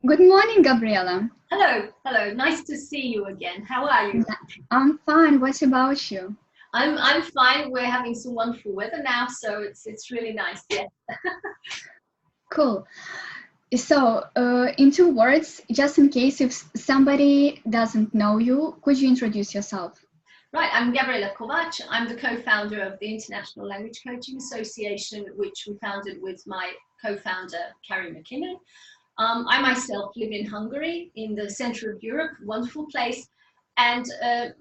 Good morning, Gabriella. Hello, hello. Nice to see you again. How are you? I'm fine. What about you? I'm fine. We're having some wonderful weather now, so it's really nice. Yeah. Cool. So, in 2 words, just in case if somebody doesn't know you, could you introduce yourself? Right. I'm Gabriella Kovács. I'm the co-founder of the International Language Coaching Association, which we founded with my co-founder Carrie McKinnon. I myself live in Hungary, in the center of Europe, wonderful place. And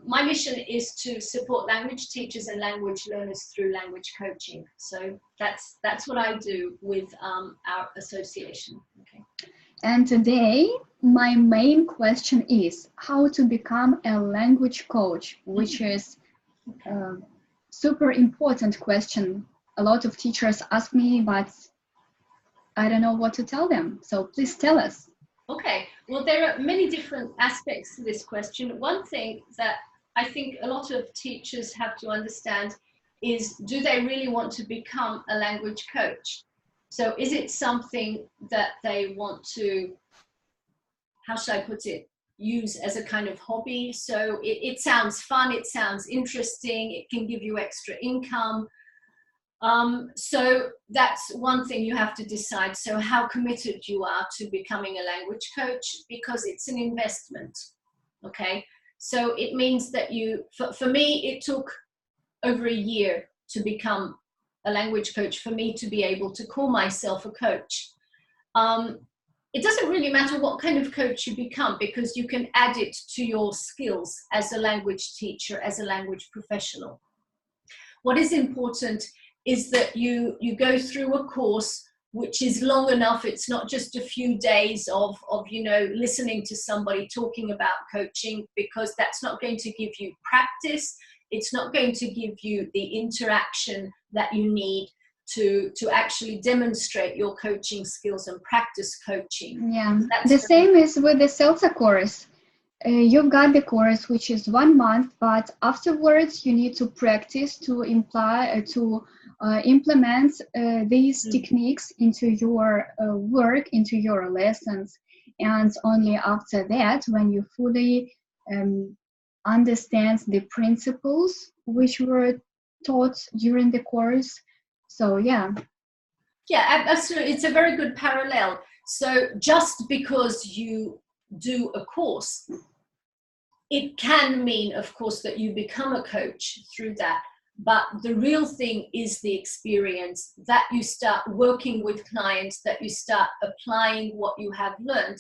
my mission is to support language teachers and language learners through language coaching. So that's what I do with our association. Okay. And today, my main question is how to become a language coach, which is a super important question. A lot of teachers ask me, but I don't know what to tell them. So please tell us. Okay, well, there are many different aspects to this question. One thing that I think a lot of teachers have to understand is, do they really want to become a language coach? So is it something that they want to, how should I put it, use as a kind of hobby? So it sounds fun, it sounds interesting, it can give you extra income. So that's one thing you have to decide. So how committed you are to becoming a language coach, because it's an investment. Okay. So it means that for me, it took over a year to become a language coach, for me to be able to call myself a coach. It doesn't really matter what kind of coach you become, because you can add it to your skills as a language teacher, as a language professional. What is important is that you go through a course which is long enough. It's not just a few days of listening to somebody talking about coaching, because that's not going to give you practice. It's not going to give you the interaction that you need to actually demonstrate your coaching skills and practice coaching. Yeah, the same is with the ILCA course. You've got the course, which is 1 month, but afterwards you need to practice to implement these techniques into your work, into your lessons. And only after that, when you fully understand the principles which were taught during the course. So, yeah. Yeah, absolutely. It's a very good parallel. So just because you do a course, it can mean, of course, that you become a coach through that. But the real thing is the experience, that you start working with clients, that you start applying what you have learned.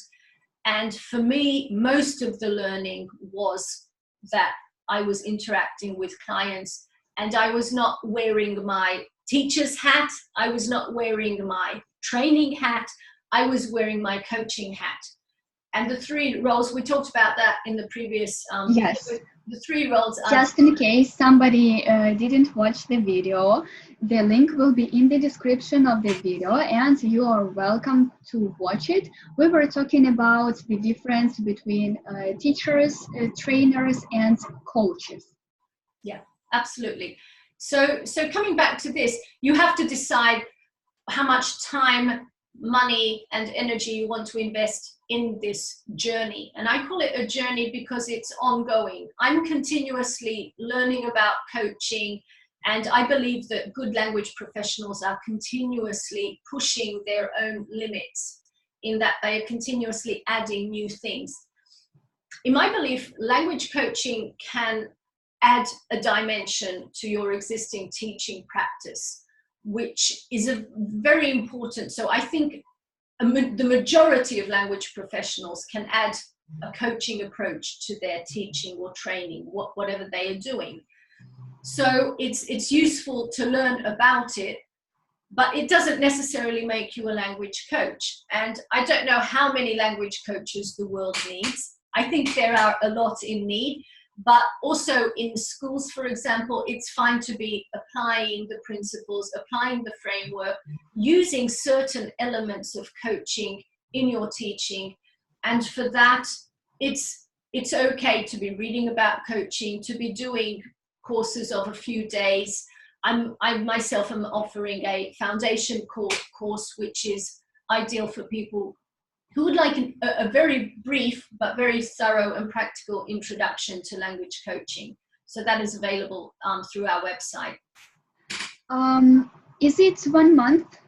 And for me, most of the learning was that I was interacting with clients, and I was not wearing my teacher's hat. I was not wearing my training hat. I was wearing my coaching hat. And the 3 roles, we talked about that in the previous, Yes. The 3 roles are... Just in case somebody didn't watch the video, the link will be in the description of the video, and you are welcome to watch it. We were talking about the difference between teachers, trainers, and coaches. Yeah, absolutely. So coming back to this, you have to decide how much time, money, and energy you want to invest in this journey. And I call it a journey because it's ongoing. I'm continuously learning about coaching, and I believe that good language professionals are continuously pushing their own limits, in that they are continuously adding new things. In my belief, language coaching can add a dimension to your existing teaching practice, which is a very important. So I think the majority of language professionals can add a coaching approach to their teaching or training, whatever they are doing. So it's useful to learn about it, but it doesn't necessarily make you a language coach. And I don't know how many language coaches the world needs. I think there are a lot in need. But also in schools, for example, it's fine to be applying the principles, applying the framework, using certain elements of coaching in your teaching. And for that, it's okay to be reading about coaching, to be doing courses of a few days. I myself am offering a foundation course, which is ideal for people who would like a very brief but very thorough and practical introduction to language coaching. So that is available through our website. Is it 1 month?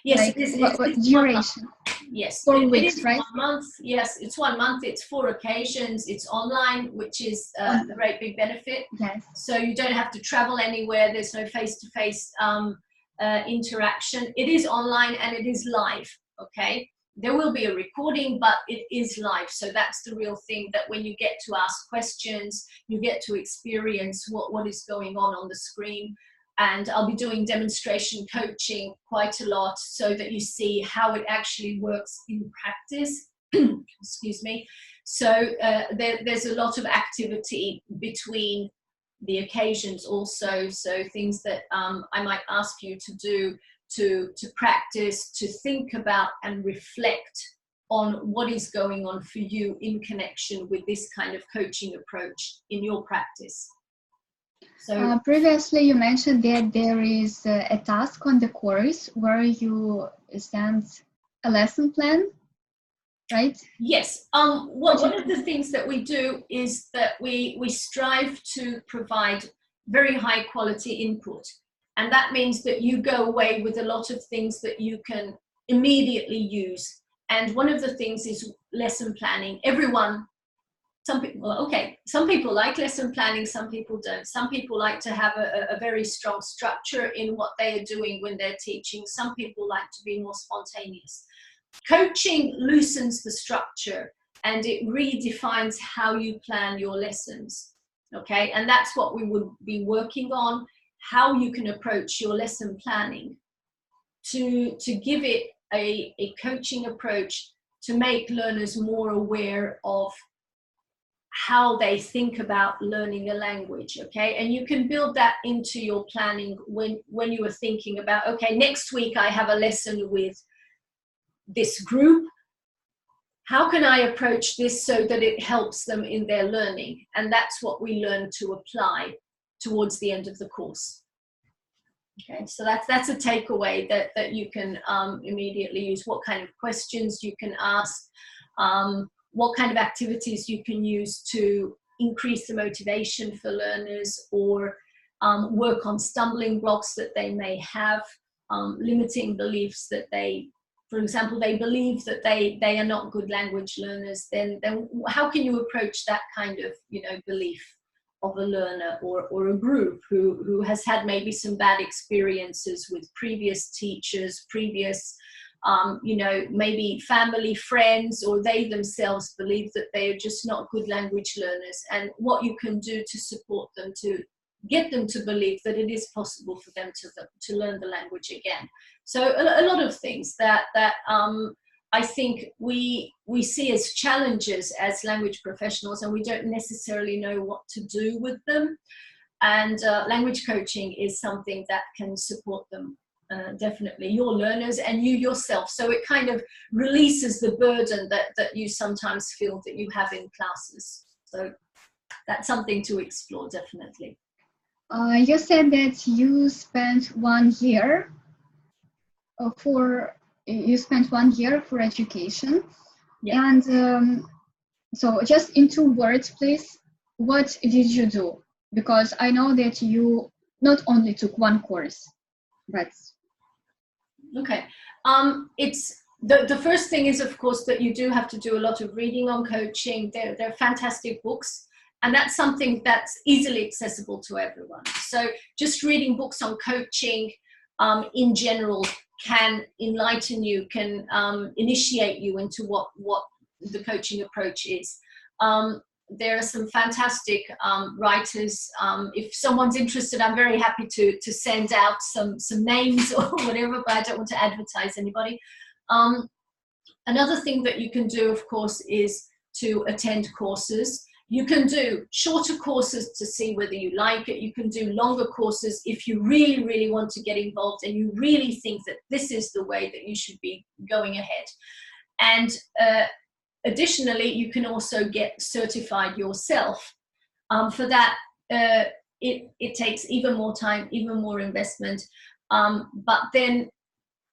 Yes, like, it is. What duration? Yes, 4 weeks, right? 1 month. Yes, it's 1 month. It's 4 occasions. It's online, which is a great big benefit. Yes. So you don't have to travel anywhere. There's no face-to-face interaction. It is online and it is live. Okay. There will be a recording, but it is live. So that's the real thing, that when you get to ask questions, you get to experience what is going on the screen. And I'll be doing demonstration coaching quite a lot so that you see how it actually works in practice. Excuse me. So there's a lot of activity between the occasions also. So things that I might ask you to do to practice, to think about and reflect on what is going on for you in connection with this kind of coaching approach in your practice. So previously you mentioned that there is a task on the course where you send a lesson plan, right? Yes. One of the things that we do is that we strive to provide very high quality input. And that means that you go away with a lot of things that you can immediately use. And one of the things is lesson planning. Some people like lesson planning, some people don't. Some people like to have a very strong structure in what they are doing when they're teaching. Some people like to be more spontaneous. Coaching loosens the structure and it redefines how you plan your lessons. Okay, and that's what we would be working on, how you can approach your lesson planning to give it a coaching approach to make learners more aware of how they think about learning a language. Okay, and you can build that into your planning when you are thinking about, okay, next week I have a lesson with this group. How can I approach this so that it helps them in their learning? And that's what we learn to apply towards the end of the course. Okay, so that's a takeaway that you can immediately use. What kind of questions you can ask, what kind of activities you can use to increase the motivation for learners, or work on stumbling blocks that they may have, limiting beliefs that for example, they believe that they are not good language learners. Then how can you approach that kind of belief of a learner or a group who has had maybe some bad experiences with previous teachers, previous maybe family, friends, or they themselves believe that they are just not good language learners, and what you can do to support them, to get them to believe that it is possible for them to learn the language again. So a lot of things that I think we see as challenges as language professionals, and we don't necessarily know what to do with them. And language coaching is something that can support them, definitely, your learners and you yourself. So it kind of releases the burden that you sometimes feel that you have in classes. So that's something to explore, definitely. You said that you spent 1 year for education. Yeah. And so just in 2 words, please, what did you do? Because I know that you not only took 1 course, but... Okay. It's the first thing is, of course, that you do have to do a lot of reading on coaching. They're fantastic books. And that's something that's easily accessible to everyone. So just reading books on coaching in general can enlighten you, can initiate you into what the coaching approach is. There are some fantastic writers. If someone's interested, I'm very happy to send out some names or whatever, but I don't want to advertise anybody. Another thing that you can do, of course, is to attend courses. You can do shorter courses to see whether you like it. You can do longer courses if you really, really want to get involved and you really think that this is the way that you should be going ahead. And additionally, you can also get certified yourself. For that, it takes even more time, even more investment. But then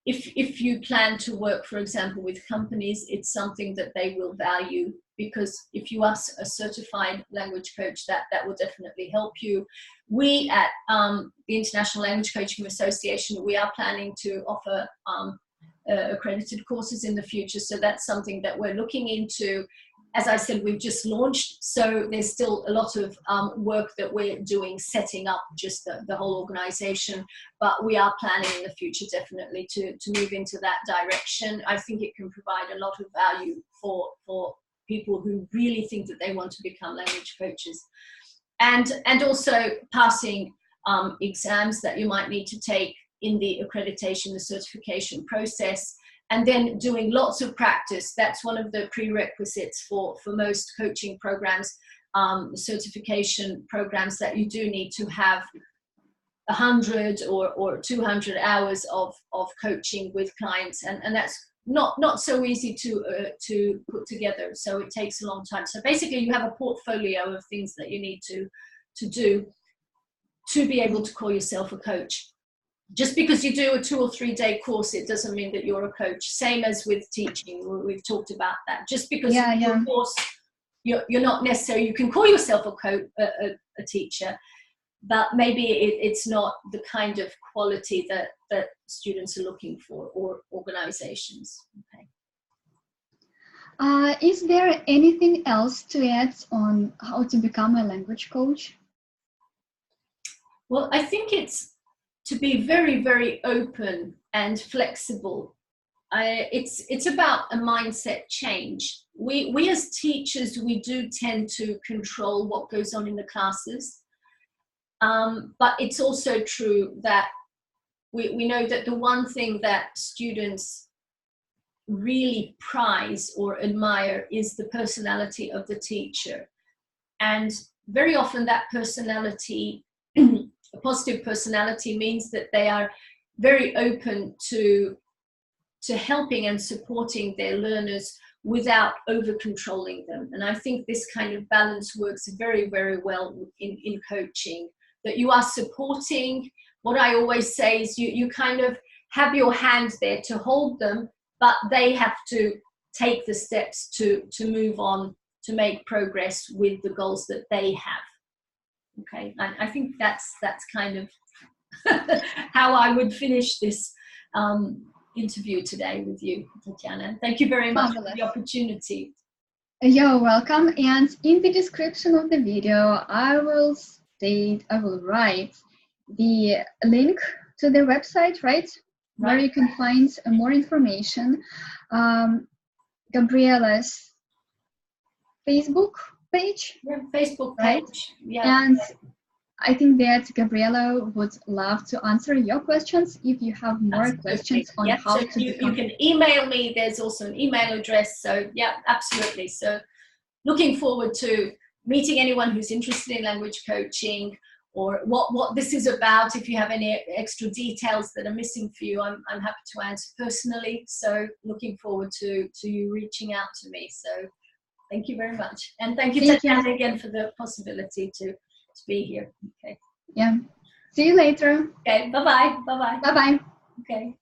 if you plan to work, for example, with companies, it's something that they will value, because if you are a certified language coach, that will definitely help you. We at the International Language Coaching Association, we are planning to offer accredited courses in the future, so that's something that we're looking into. As I said, we've just launched, so there's still a lot of work that we're doing, setting up just the whole organization, but we are planning in the future definitely to move into that direction. I think it can provide a lot of value for people who really think that they want to become language coaches. And also passing exams that you might need to take in the accreditation, the certification process, and then doing lots of practice. That's one of the prerequisites for most coaching programs, certification programs, that you do need to have 100 or 200 hours of coaching with clients, and that's not so easy to put together, so it takes a long time. So basically you have a portfolio of things that you need to do to be able to call yourself a coach. Just because you do a 2 or 3 day course, it doesn't mean that you're a coach. Same as with teaching, we've talked about that. Just because you do a course, you're not necessarily, you can call yourself a teacher, but maybe it's not the kind of quality that students are looking for, or organizations. Okay. Is there anything else to add on how to become a language coach? Well, I think it's to be very, very open and flexible. It's about a mindset change. We as teachers, we do tend to control what goes on in the classes. But it's also true that we know that the one thing that students really prize or admire is the personality of the teacher. And very often that personality, a positive personality, means that they are very open to helping and supporting their learners without over controlling them. And I think this kind of balance works very, very well in coaching, that you are supporting. What I always say is you kind of have your hand there to hold them, but they have to take the steps to move on, to make progress with the goals that they have. Okay, I think that's kind of how I would finish this interview today with you, Tatiana. Thank you very much for the opportunity. You're welcome. And in the description of the video, I will write the link to the website, right? Where you can find more information. Gabriella's Facebook page. Yeah, Facebook page. Right? Yeah. And I think that Gabriella would love to answer your questions if you have more questions on how to become. You can email me. There's also an email address. So yeah, absolutely. So looking forward to meeting anyone who's interested in language coaching, or what this is about. If you have any extra details that are missing for you, I'm happy to answer personally. So looking forward to you reaching out to me. So thank you very much. And thank you, Tatiana, again for the possibility to be here. Okay. Yeah. See you later. Okay. Bye-bye. Bye-bye. Bye-bye. Okay.